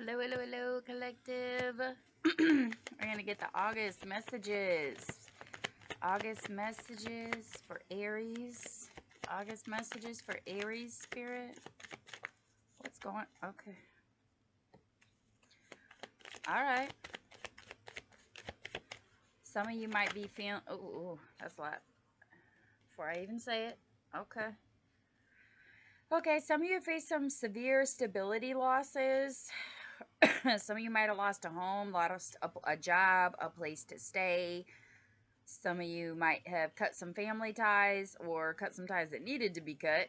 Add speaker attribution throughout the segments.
Speaker 1: Hello, hello, hello, collective. We're going to get the August messages. August messages for Aries. August messages for Aries, Spirit. What's going on? Okay. All right. Some of you might be feeling... Oh, that's a lot. Before I even say it. Okay. Okay, some of you face some severe stability losses. Some of you might have lost a home, lost a job, a place to stay. Some of you might have cut some family ties or cut some ties that needed to be cut.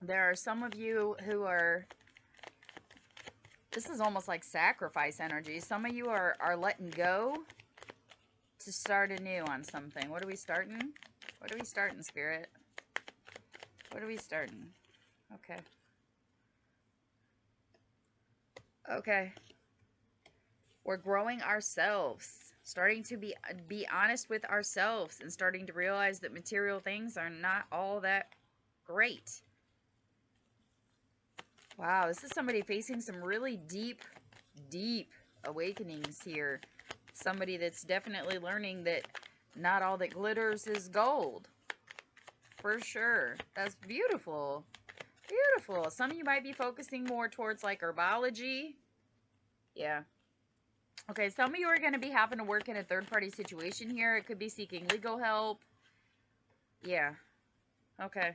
Speaker 1: There are some of you who are, this is almost like sacrifice energy. Some of you are letting go to start anew on something. What are we starting? What are we starting, Spirit? What are we starting? Okay. Okay. We're growing ourselves, starting to be honest with ourselves and starting to realize that material things are not all that great. Wow, this is somebody facing some really deep awakenings here. Somebody that's definitely learning that not all that glitters is gold. For sure. That's beautiful. Beautiful. Some of you might be focusing more towards like herbology. Yeah. Okay, some of you are going to be having to work in a third-party situation here. It could be seeking legal help. Yeah. Okay.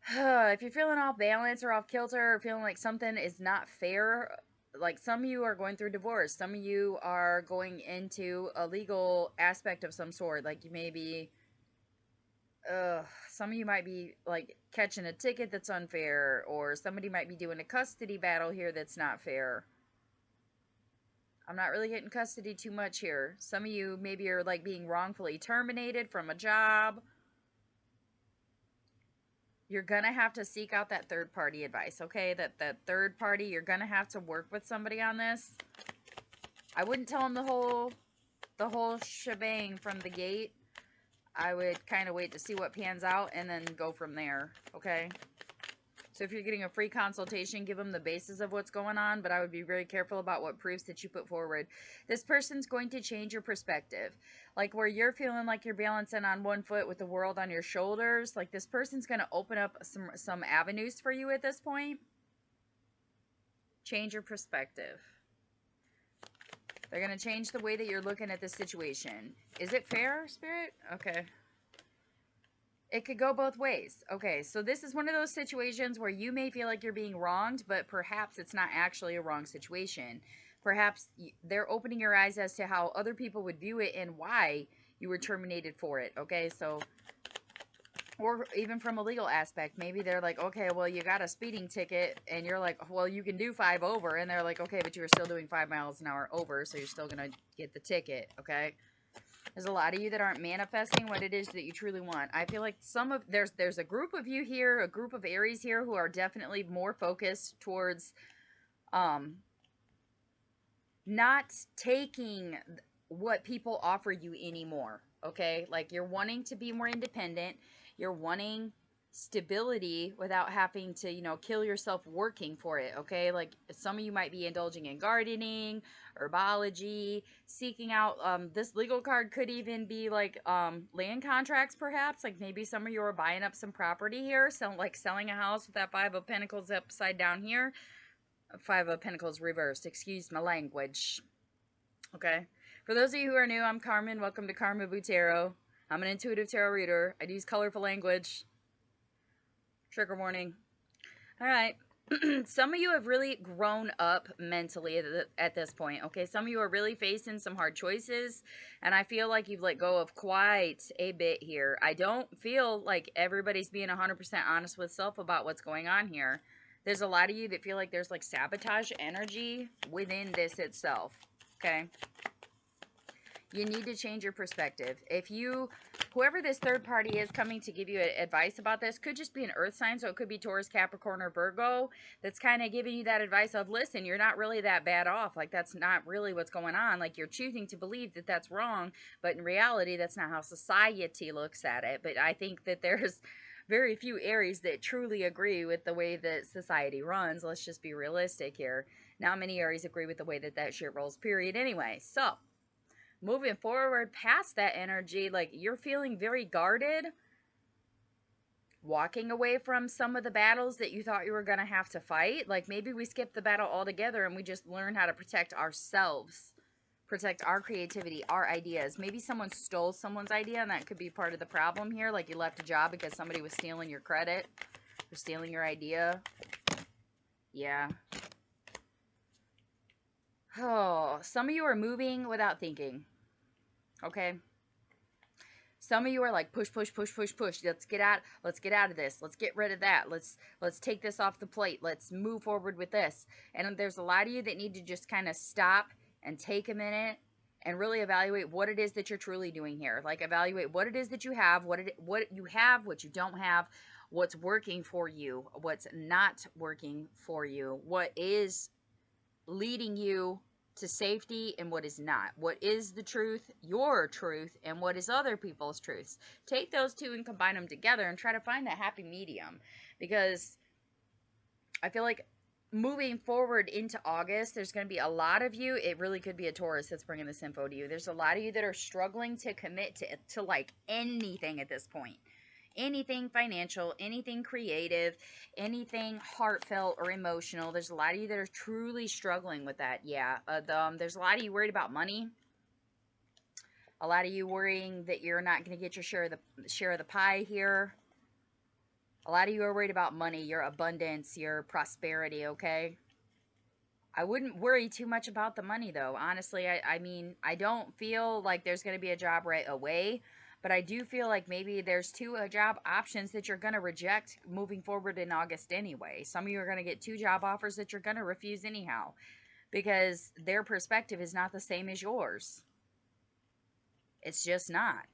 Speaker 1: If you're feeling off balance or off kilter or feeling like something is not fair, like some of you are going through divorce. Some of you are going into a legal aspect of some sort. Like you may be, some of you might be like catching a ticket that's unfair, or somebody might be doing a custody battle here that's not fair. I'm not really getting custody too much here. Some of you maybe are like being wrongfully terminated from a job. You're going to have to seek out that third-party advice, okay? That third party, you're going to have to work with somebody on this. I wouldn't tell them the whole shebang from the gate. I would kind of wait to see what pans out and then go from there, okay? So if you're getting a free consultation, give them the basis of what's going on, but I would be very careful about what proofs that you put forward. This person's going to change your perspective. Like where you're feeling like you're balancing on one foot with the world on your shoulders, like this person's going to open up some avenues for you at this point. Change your perspective. They're going to change the way that you're looking at this situation. Is it fair, Spirit? Okay. It could go both ways. Okay, so this is one of those situations where you may feel like you're being wronged, but perhaps it's not actually a wrong situation. Perhaps they're opening your eyes as to how other people would view it and why you were terminated for it. Okay, so, or even from a legal aspect, maybe they're like, okay, well, you got a speeding ticket, and you're like, well, you can do 5 over, and they're like, okay, but you were still doing 5 miles an hour over, so you're still going to get the ticket, okay? There's a lot of you that aren't manifesting what it is that you truly want. I feel like there's a group of you here, a group of Aries here who are definitely more focused towards not taking what people offer you anymore, okay? Like you're wanting to be more independent. You're wanting stability without having to, you know, kill yourself working for it, okay? Like some of you might be indulging in gardening, herbology, seeking out, this legal card could even be like land contracts perhaps. Like maybe some of you are buying up some property here, so like selling a house with that 5 of Pentacles upside down here. 5 of Pentacles reversed, excuse my language. Okay. For those of you who are new, I'm Carmen. Welcome to Carmaboo Tarot. I'm an intuitive tarot reader. I use colorful language. Trigger warning. All right. Some of you have really grown up mentally at this point, okay? Some of you are really facing some hard choices, and I feel like you've let go of quite a bit here. I don't feel like everybody's being 100% honest with self about what's going on here. There's a lot of you that feel like there's like sabotage energy within this itself, okay? You need to change your perspective. If you, whoever this third party is coming to give you advice about this, could just be an earth sign. So it could be Taurus, Capricorn, or Virgo that's kind of giving you that advice of, listen, you're not really that bad off. Like that's not really what's going on. Like you're choosing to believe that that's wrong. But in reality, that's not how society looks at it. But I think that there's very few Aries that truly agree with the way that society runs. Let's just be realistic here. Not many Aries agree with the way that that shit rolls, period, anyway. So, moving forward past that energy, like you're feeling very guarded, walking away from some of the battles that you thought you were going to have to fight. Like maybe we skip the battle altogether and we just learn how to protect ourselves, protect our creativity, our ideas. Maybe someone stole someone's idea and that could be part of the problem here. Like you left a job because somebody was stealing your credit or stealing your idea. Yeah. Oh, some of you are moving without thinking. Okay. Some of you are like push, push, push, push, push. Let's get out of this. Let's get rid of that. Let's take this off the plate. Let's move forward with this. And there's a lot of you that need to just kind of stop and take a minute and really evaluate what it is that you're truly doing here. Like evaluate what it is that you have, what you have, what you don't have, what's working for you, what's not working for you, what is leading you to safety and what is not. What is the truth, your truth, and what is other people's truths. Take those two and combine them together and try to find that happy medium. Because I feel like moving forward into August, there's going to be a lot of you. It really could be a Taurus that's bringing this info to you. There's a lot of you that are struggling to commit to like anything at this point. Anything financial, anything creative, anything heartfelt or emotional. There's a lot of you that are truly struggling with that. Yeah. There's a lot of you worried about money. A lot of you worrying that you're not going to get your share of the pie here. A lot of you are worried about money, your abundance, your prosperity, okay? I wouldn't worry too much about the money, though. Honestly, I mean, I don't feel like there's going to be a job right away. But I do feel like maybe there's two job options that you're going to reject moving forward in August anyway. Some of you are going to get two job offers that you're going to refuse anyhow. Because their perspective is not the same as yours. It's just not.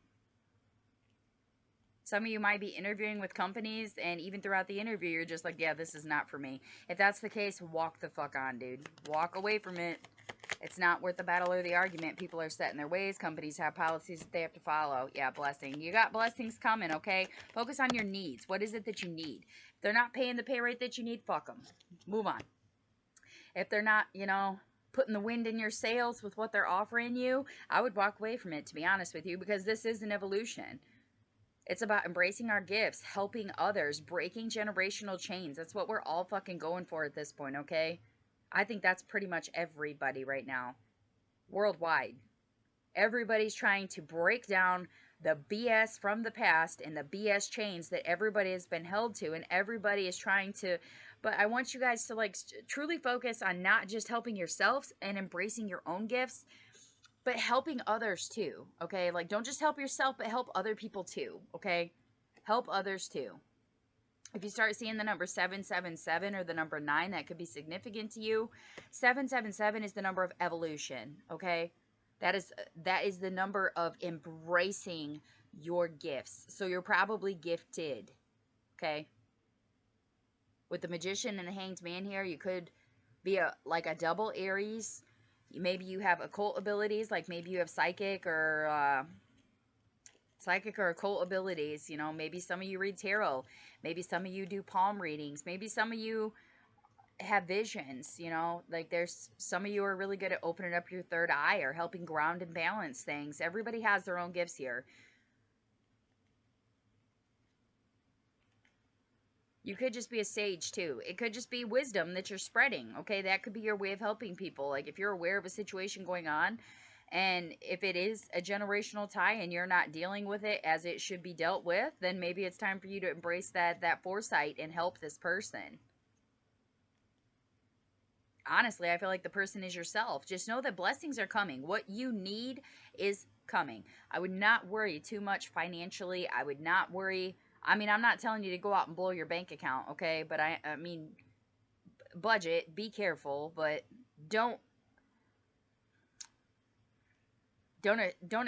Speaker 1: Some of you might be interviewing with companies, and even throughout the interview, you're just like, yeah, this is not for me. If that's the case, walk the fuck on, dude. Walk away from it. It's not worth the battle or the argument. People are set in their ways. Companies have policies that they have to follow. Yeah, blessing. You got blessings coming, okay? Focus on your needs. What is it that you need? If they're not paying the pay rate that you need, fuck them. Move on. If they're not, putting the wind in your sails with what they're offering you, I would walk away from it, to be honest with you, because this is an evolution. It's about embracing our gifts, helping others, breaking generational chains. That's what we're all fucking going for at this point, okay? I think that's pretty much everybody right now. Worldwide. Everybody's trying to break down the BS from the past and the BS chains that everybody has been held to, and everybody is trying to, but I want you guys to like truly focus on not just helping yourselves and embracing your own gifts, but helping others too, okay? Like don't just help yourself, but help other people too, okay? Help others too. If you start seeing the number 777 or the number 9, that could be significant to you. 777 is the number of evolution, okay? That is the number of embracing your gifts. So you're probably gifted, okay? With the Magician and the Hanged Man here, you could be like a double Aries. Maybe you have occult abilities, like maybe you have psychic or occult abilities. Maybe some of you read tarot. Maybe some of you do palm readings. Maybe some of you have visions. Like there's some of you are really good at opening up your third eye or helping ground and balance things. Everybody has their own gifts here. You could just be a sage too. It could just be wisdom that you're spreading. Okay, that could be your way of helping people. Like if you're aware of a situation going on, and if it is a generational tie and you're not dealing with it as it should be dealt with, then maybe it's time for you to embrace that foresight and help this person. Honestly, I feel like the person is yourself. Just know that blessings are coming. What you need is coming. I would not worry too much financially. I would not worry. I mean, I'm not telling you to go out and blow your bank account, okay? But I mean, budget, be careful, but don't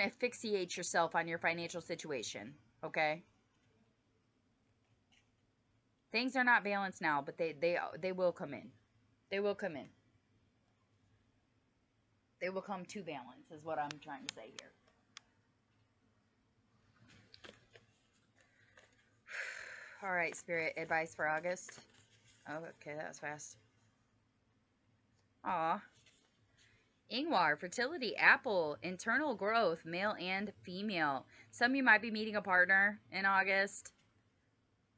Speaker 1: asphyxiate yourself on your financial situation, okay? Things are not balanced now, but they will come in. They will come in. They will come to balance, is what I'm trying to say here. All right, Spirit, advice for August. Oh, okay, that was fast. Aw. Ingwar, fertility, apple, internal growth, male and female. Some of you might be meeting a partner in August.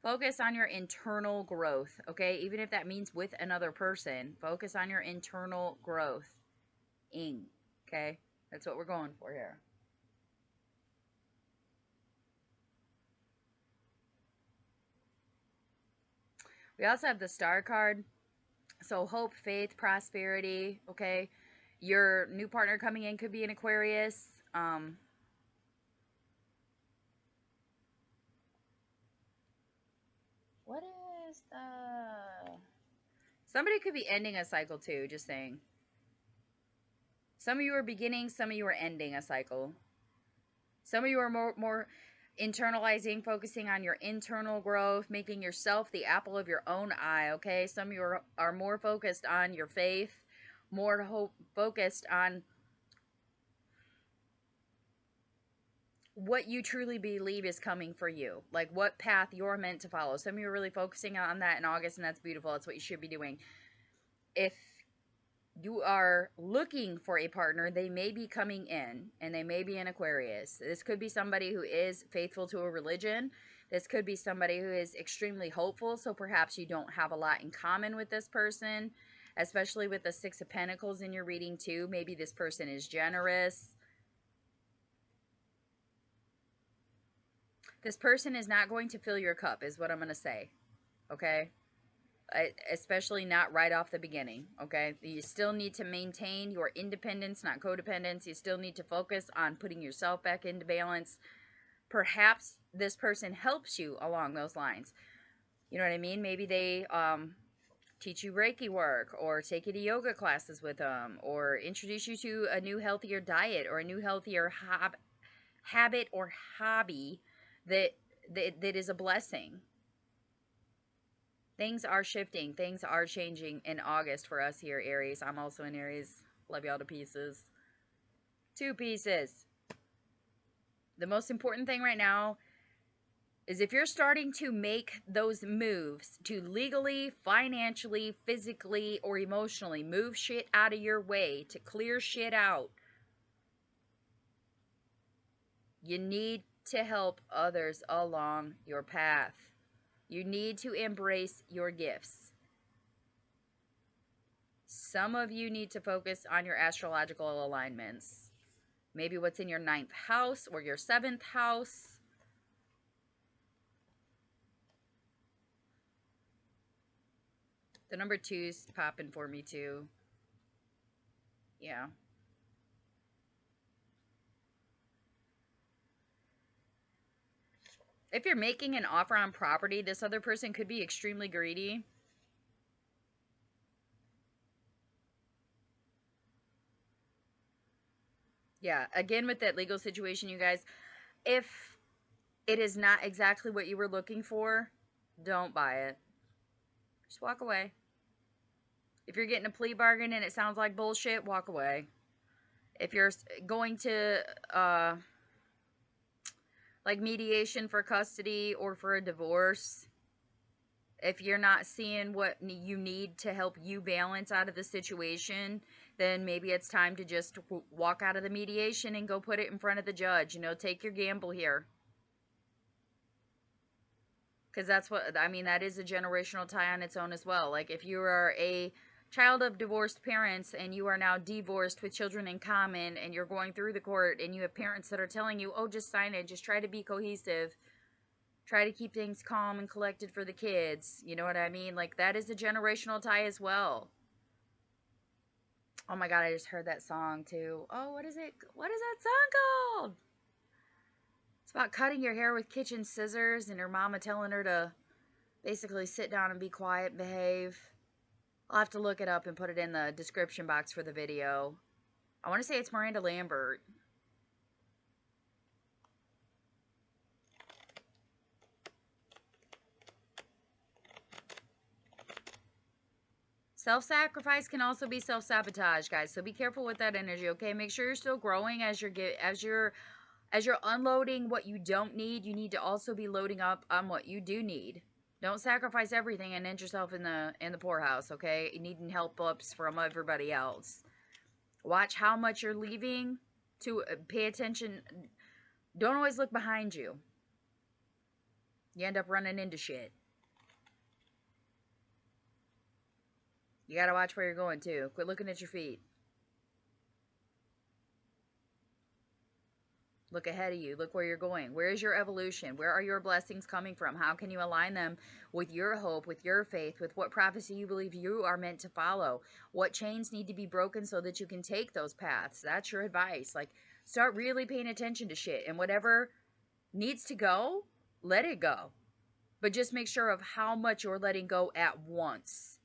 Speaker 1: Focus on your internal growth, okay? Even if that means with another person, focus on your internal growth. Ing, okay? That's what we're going for here. We also have the star card. So hope, faith, prosperity, okay? Your new partner coming in could be an Aquarius. What is the... Somebody could be ending a cycle too, just saying. Some of you are beginning, some of you are ending a cycle. Some of you are more internalizing, focusing on your internal growth, making yourself the apple of your own eye, okay? Some of you are more focused on your faith, more focused on what you truly believe is coming for you, like what path you're meant to follow. Some of you are really focusing on that in August, and that's beautiful. That's what you should be doing. If you are looking for a partner, they may be coming in, and they may be an Aquarius. This could be somebody who is faithful to a religion. This could be somebody who is extremely hopeful, so perhaps you don't have a lot in common with this person, especially with the Six of Pentacles in your reading too. Maybe this person is generous. This person is not going to fill your cup, is what I'm going to say, okay? Especially not right off the beginning, okay? You still need to maintain your independence, not codependence. You still need to focus on putting yourself back into balance. Perhaps this person helps you along those lines. You know what I mean? Maybe they teach you Reiki work, or take you to yoga classes with them, or introduce you to a new healthier diet or a new healthier habit or hobby that is a blessing. Things are shifting. Things are changing in August for us here, Aries. I'm also in Aries. Love y'all to pieces. 2 pieces. The most important thing right now is if you're starting to make those moves to legally, financially, physically, or emotionally move shit out of your way, to clear shit out, you need to help others along your path. You need to embrace your gifts. Some of you need to focus on your astrological alignments. Maybe what's in your 9th house or your 7th house. The number 2's popping for me too. Yeah. If you're making an offer on property, this other person could be extremely greedy. Yeah, again with that legal situation, you guys, if it is not exactly what you were looking for, don't buy it. Just walk away. If you're getting a plea bargain and it sounds like bullshit, walk away. If you're going to like mediation for custody or for a divorce, if you're not seeing what you need to help you balance out of the situation, then maybe it's time to just walk out of the mediation and go put it in front of the judge. You know, take your gamble here. Because that's what, I mean, that is a generational tie on its own as well. Like if you are a child of divorced parents and you are now divorced with children in common, and you're going through the court and you have parents that are telling you, oh, just sign it, just try to be cohesive, try to keep things calm and collected for the kids. You know what I mean? Like that is a generational tie as well. Oh my God, I just heard that song too. Oh, what is it? What is that song called? It's about cutting your hair with kitchen scissors and her mama telling her to basically sit down and be quiet and behave. I'll have to look it up and put it in the description box for the video. I want to say it's Miranda Lambert. Self-sacrifice can also be self-sabotage, guys. So be careful with that energy, okay? Make sure you're still growing as you're unloading what you don't need. You need to also be loading up on what you do need. Don't sacrifice everything and end yourself in the poorhouse, okay? Needing help ups from everybody else. Watch how much you're leaving to pay attention. Don't always look behind you. You end up running into shit. You gotta watch where you're going too. Quit looking at your feet. Look ahead of you. Look where you're going. Where is your evolution? Where are your blessings coming from? How can you align them with your hope, with your faith, with what prophecy you believe you are meant to follow? What chains need to be broken so that you can take those paths? That's your advice. Like, start really paying attention to shit. And whatever needs to go, let it go. But just make sure of how much you're letting go at once.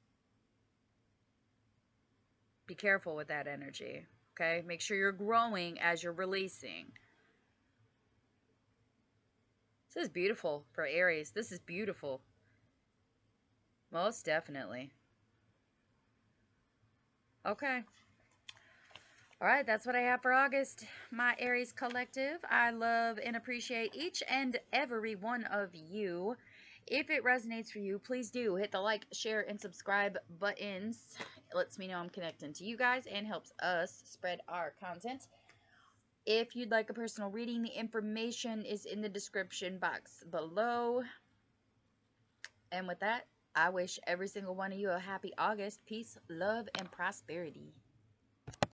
Speaker 1: Be careful with that energy. Okay? Make sure you're growing as you're releasing. This is beautiful for Aries. This is beautiful. Most definitely. Okay. All right, that's what I have for August, my Aries collective. I love and appreciate each and every one of you. If it resonates for you, please do hit the like, share, and subscribe buttons. It lets me know I'm connecting to you guys and helps us spread our content. If you'd like a personal reading, the information is in the description box below. And with that, I wish every single one of you a happy August. Peace, love, and prosperity.